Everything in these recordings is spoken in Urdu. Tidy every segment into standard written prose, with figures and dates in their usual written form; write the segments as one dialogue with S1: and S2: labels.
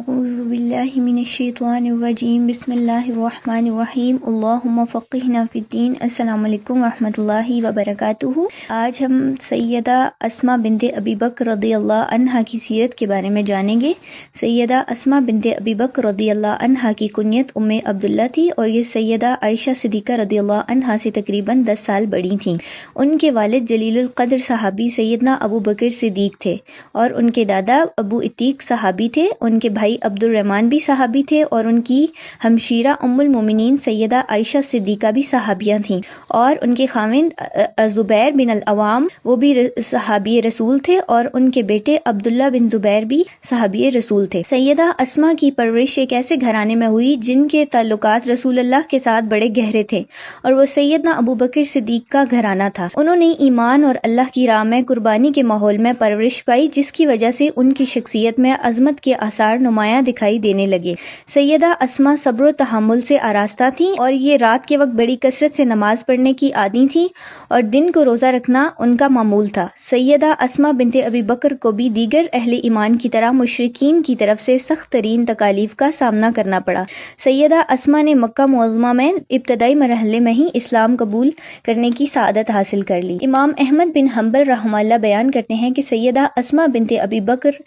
S1: اعوذ باللہ من الشیطان الرجیم بسم اللہ الرحمن الرحیم اللہم فقہنا فی الدین۔ السلام علیکم ورحمۃ اللہ وبرکاتہ۔ آج ہم سیدہ اسماء بنت ابی بکر رضی اللہ عنہا کی سیرت کے بارے میں جانیں گے۔ سیدہ اسماء بنت ابی بکر رضی اللہ عنہا کی کنیت ام عبداللہ تھی اور یہ سیدہ عائشہ صدیقہ رضی اللہ عنہا سے تقریباً 10 سال بڑی تھیں۔ ان کے والد جلیل القدر صحابی سیدنا ابو بکر صدیق تھے اور ان کے دادا ابو عتیق صحابی تھے۔ ان کے بھائی عبد الرحمن بھی صحابی تھے اور ان کی ہمشیرہ ام المومنین سیدہ عائشہ صدیقہ بھی صحابیہ تھیں، اور ان کے خاوند زبیر بن العوام وہ بھی صحابی رسول تھے اور ان کے بیٹے عبداللہ بن زبیر بھی صحابی رسول تھے۔ سیدہ اسماء کی پرورش ایک ایسے گھرانے میں ہوئی جن کے تعلقات رسول اللہ کے ساتھ بڑے گہرے تھے، اور وہ سیدنا ابو بکر صدیق کا گھرانہ تھا۔ انہوں نے ایمان اور اللہ کی راہ میں قربانی کے ماحول میں پرورش پائی، جس کی وجہ سے ان کی شخصیت میں عظمت کے آثار نمایاں دکھائی دینے لگے۔ سیدہ اسماء صبر و تحمل سے آراستہ تھیں اور یہ رات کے وقت بڑی کثرت سے نماز پڑھنے کی عادی تھیں اور دن کو روزہ رکھنا ان کا معمول تھا۔ سیدہ اسماء بنت ابی بکر کو بھی دیگر اہل ایمان کی طرح مشرکین کی طرف سے سخت ترین تکالیف کا سامنا کرنا پڑا۔ سیدہ اسماء نے مکہ معظمہ میں ابتدائی مرحلے میں ہی اسلام قبول کرنے کی سعادت حاصل کر لی۔ امام احمد بن حنبل رحمہ اللہ بیان کرتے ہیں کہ سیدہ اسماء بنت ابی بکر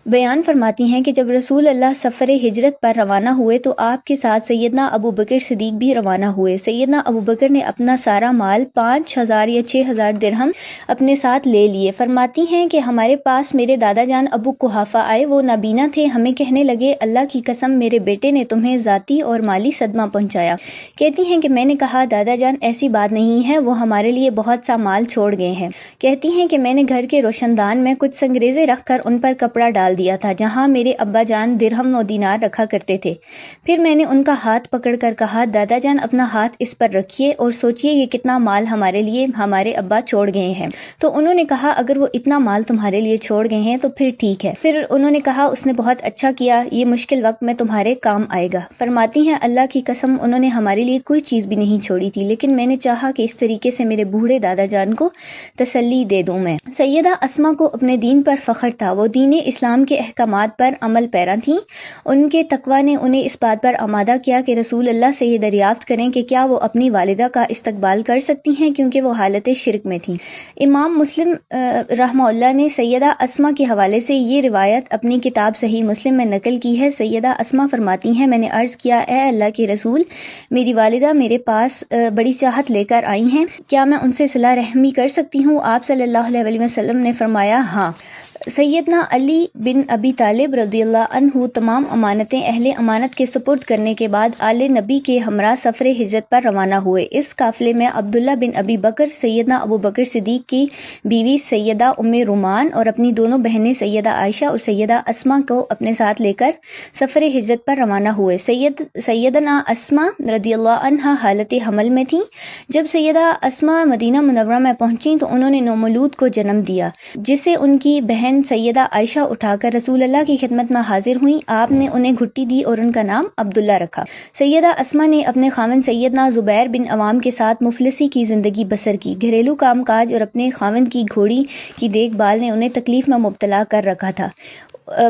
S1: بیان فرماتی ہیں کہ جب رسول اللہ سفر ہجرت پر روانہ ہوئے تو آپ کے ساتھ سیدنا ابو بکر صدیق بھی روانہ ہوئے۔ سیدنا ابو بکر نے اپنا سارا مال 5000 یا 6000 درہم اپنے ساتھ لے لیے۔ فرماتی ہیں کہ ہمارے پاس میرے دادا جان ابو قحافہ آئے، وہ نابینا تھے، ہمیں کہنے لگے اللہ کی قسم میرے بیٹے نے تمہیں ذاتی اور مالی صدمہ پہنچایا۔ کہتی ہیں کہ میں نے کہا دادا جان ایسی بات نہیں ہے، وہ ہمارے لیے بہت سا مال چھوڑ گئے ہیں۔ کہتی ہیں کہ میں نے گھر کے روشن دان میں کچھ سنگریزے رکھ کر ان پر کپڑا ڈال دیا تھا جہاں میرے ابا جان درہم و دینار رکھا کرتے تھے۔ پھر میں نے ان کا ہاتھ پکڑ کر کہا دادا جان اپنا ہاتھ اس پر رکھیے اور سوچئے یہ کتنا مال ہمارے لیے ہمارے ابا چھوڑ گئے ہیں۔ تو انہوں نے کہا اگر وہ اتنا مال تمہارے لیے چھوڑ گئے ہیں تو پھر ٹھیک ہے۔ پھر انہوں نے کہا اس نے بہت اچھا کیا، یہ مشکل وقت میں تمہارے کام آئے گا۔ فرماتی ہیں اللہ کی قسم انہوں نے ہمارے لیے کوئی چیز بھی نہیں چھوڑی تھی، لیکن میں نے چاہا کہ اس طریقے سے میرے بوڑھے دادا جان کو تسلی دے دوں میں۔ سیدہ اسماء کو اپنے دین پر فخر تھا، وہ دین اسلام کے احکامات پر عمل پیرا تھیں۔ ان کے تقویٰ نے انہیں اس بات پر آمادہ کیا کہ رسول اللہ سے یہ دریافت کریں کہ کیا وہ اپنی والدہ کا استقبال کر سکتی ہیں کیونکہ وہ حالت شرک میں تھیں۔ امام مسلم رحمہ اللہ نے سیدہ اسماء کے حوالے سے یہ روایت اپنی کتاب صحیح مسلم میں نقل کی ہے۔ سیدہ اسماء فرماتی ہیں میں نے عرض کیا اے اللہ کے رسول، میری والدہ میرے پاس بڑی چاہت لے کر آئی ہیں، کیا میں ان سے صلہ رحمی کر سکتی ہوں؟ آپ صلی اللہ علیہ وسلم نے فرمایا ہاں۔ سیدنا علی بن ابی طالب رضی اللہ عنہ تمام امانتیں اہل امانت کے سپرد کرنے کے بعد آل نبی کے ہمراہ سفر ہجرت پر روانہ ہوئے۔ اس قافلے میں عبداللہ بن ابی بکر، سیدنا ابو بکر صدیق کی بیوی سیدہ ام رومان اور اپنی دونوں بہنیں سیدہ عائشہ اور سیدہ اسماء کو اپنے ساتھ لے کر سفر ہجرت پر روانہ ہوئے۔ سیدنا اسماء رضی اللہ عنہا حالت حمل میں تھیں۔ جب سیدہ اسماء مدینہ منورہ میں پہنچیں تو انہوں نے نومولود کو جنم دیا، جسے ان کی بہن سیدہ عائشہ اٹھا کر رسول اللہ کی خدمت میں حاضر ہوئیں۔ آپ نے انہیں گھٹی دی اور ان کا نام عبداللہ رکھا۔ سیدہ اسماء نے اپنے خاوند سیدنا زبیر بن عوام کے ساتھ مفلسی کی زندگی بسر کی۔ گھریلو کام کاج اور اپنے خاوند کی گھوڑی کی دیکھ بھال نے انہیں تکلیف میں مبتلا کر رکھا تھا۔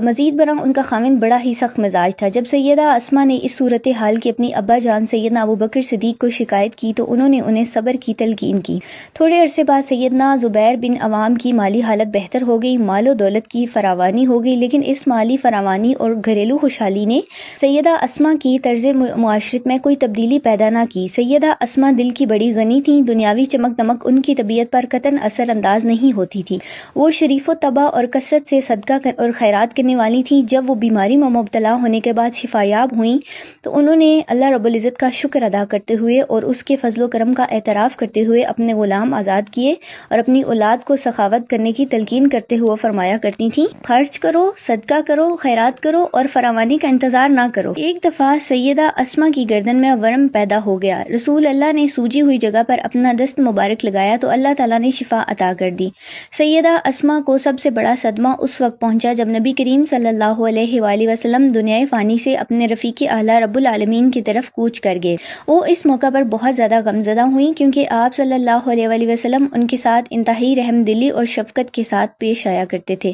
S1: مزید برآں ان کا خاوند بڑا ہی سخت مزاج تھا۔ جب سیدہ اسماء نے اس صورتحال کی اپنی ابا جان سیدنا ابو بکر صدیق کو شکایت کی تو انہوں نے انہیں صبر کی تلقین کی۔ تھوڑے عرصے بعد سیدنا زبیر بن عوام کی مالی حالت بہتر ہو گئی، مال و دولت کی فراوانی ہو گئی، لیکن اس مالی فراوانی اور گھریلو خوشحالی نے سیدہ اسماء کی طرز معاشرت میں کوئی تبدیلی پیدا نہ کی۔ سیدہ اسماء دل کی بڑی غنی تھیں، دنیاوی چمک دمک ان کی طبیعت پر قطعاً اثر انداز نہیں ہوتی تھی۔ وہ شریف و طبع اور کثرت سے صدقہ اور خیرات کرنے والی تھیں۔ جب وہ بیماری میں مبتلا ہونے کے بعد شفایاب ہوئیں تو انہوں نے اللہ رب العزت کا شکر ادا کرتے ہوئے اور اس کے فضل و کرم کا اعتراف کرتے ہوئے اپنے غلام آزاد کیے اور اپنی اولاد کو سخاوت کرنے کی تلقین کرتے ہوئے فرمایا کرتی تھیں خرچ کرو، صدقہ کرو، خیرات کرو اور فراوانی کا انتظار نہ کرو۔ ایک دفعہ سیدہ اسماء کی گردن میں ورم پیدا ہو گیا۔ رسول اللہ نے سوجی ہوئی جگہ پر اپنا دست مبارک لگایا تو اللہ تعالیٰ نے شفا عطا کر دی۔ سیدہ اسماء کو سب سے بڑا صدمہ اس وقت پہنچا جب نبی کریم صلی اللہ علیہ وآلہ وسلم دنیا فانی سے اپنے رفیق اعلیٰ رب العالمین کی طرف کوچ کر گئے۔ وہ اس موقع پر بہت زیادہ غمزدہ ہوئیں کیونکہ آپ صلی اللہ علیہ وآلہ وسلم ان کے ساتھ انتہائی رحم دلی اور شفقت کے ساتھ پیش آیا کرتے تھے۔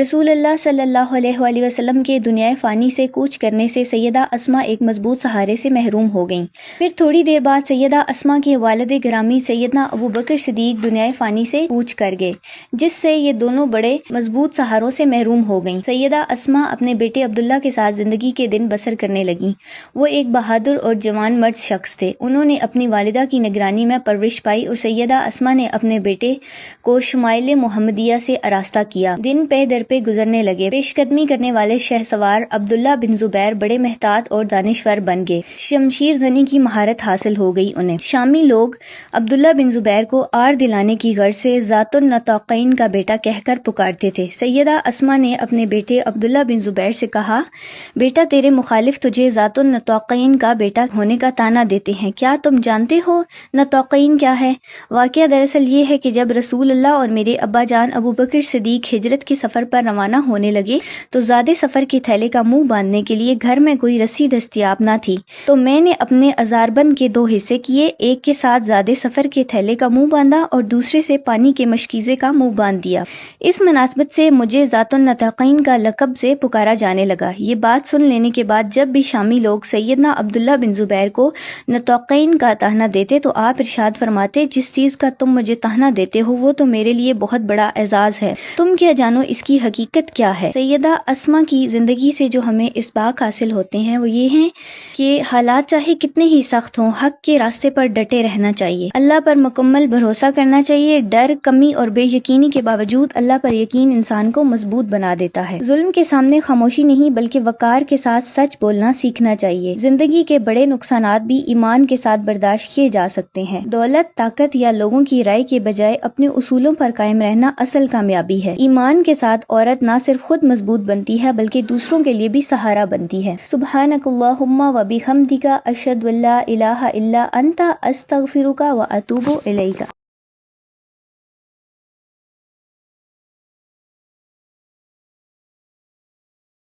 S1: رسول اللہ صلی اللہ علیہ وآلہ وسلم کے دنیا فانی سے کوچ کرنے سے سیدہ اسماء ایک مضبوط سہارے سے محروم ہو گئیں۔ پھر تھوڑی دیر بعد سیدہ اسماء کے والد گرامی سیدنا ابو بکر صدیق دنیا فانی سے کوچ کر گئے، جس سے یہ دونوں بڑے مضبوط سہاروں سے محروم ہو گئیں۔ سیدہ اسماء اپنے بیٹے عبداللہ کے ساتھ زندگی کے دن بسر کرنے لگیں۔ وہ ایک بہادر اور جوان مرد شخص تھے۔ انہوں نے اپنی والدہ کی نگرانی میں پرورش پائی اور سیدہ اسماء نے اپنے بیٹے کو شمائل محمدیہ سے آراستہ کیا۔ دن پہ در پہ گزرنے لگے۔ پیش قدمی کرنے والے شہ سوار عبداللہ بن زبیر بڑے محتاط اور دانشور بن گئے۔ شمشیر زنی کی مہارت حاصل ہو گئی انہیں۔ شامی لوگ عبداللہ بن زبیر کو آر دلانے کی غرض سے ذات النطاقین کا بیٹا کہہ کر پکارتے تھے۔ سیدہ اسماء نے اپنے بیٹے عبداللہ بن زبیر سے کہا، بیٹا تیرے مخالف تجھے ذات النطاقین کا بیٹا ہونے کا طعنہ دیتے ہیں، کیا تم جانتے ہو نطاقین کیا ہے؟ واقعہ دراصل یہ ہے کہ جب رسول اللہ اور میرے ابا جان ابو بکر صدیق ہجرت کے سفر پر روانہ ہونے لگے تو زیادہ سفر کے تھیلے کا منہ باندھنے کے لیے گھر میں کوئی رسی دستیاب نہ تھی، تو میں نے اپنے ازاربند کے دو حصے کیے، ایک کے ساتھ زیادہ سفر کے تھیلے کا منہ باندھا اور دوسرے سے پانی کے مشکیزے کا منہ باندھ دیا۔ اس مناسبت سے مجھے ذات النطاقین کا لقب سے پکارا جانے لگا۔ یہ بات سن لینے کے بعد جب بھی شامی لوگ سیدنا عبداللہ بن زبیر کو نطاقین کا طعنہ دیتے تو آپ ارشاد فرماتے، جس چیز کا تم مجھے طعنہ دیتے ہو وہ تو میرے لیے بہت بڑا اعزاز ہے، تم کیا جانو اس کی حقیقت کیا ہے۔ سیدہ اسماء کی زندگی سے جو ہمیں اسباق حاصل ہوتے ہیں وہ یہ ہیں کہ حالات چاہے کتنے ہی سخت ہوں، حق کے راستے پر ڈٹے رہنا چاہیے، اللہ پر مکمل بھروسہ کرنا چاہیے۔ ڈر، کمی اور بے یقینی کے باوجود اللہ پر یقین انسان کو مضبوط بنا دیتا ہے۔ ظلم کے سامنے خاموشی نہیں بلکہ وقار کے ساتھ سچ بولنا سیکھنا چاہیے۔ زندگی کے بڑے نقصانات بھی ایمان کے ساتھ برداشت کیے جا سکتے ہیں۔ دولت، طاقت یا لوگوں کی رائے کے بجائے اپنے اصولوں پر قائم رہنا اصل کامیابی ہے۔ ایمان کے ساتھ عورت نہ صرف خود مضبوط بنتی ہے بلکہ دوسروں کے لیے بھی سہارا بنتی ہے۔ سبحانک اللہم و بحمدک، اشہد ان لا الہ الا انت، استغفرک و اتوب الیک۔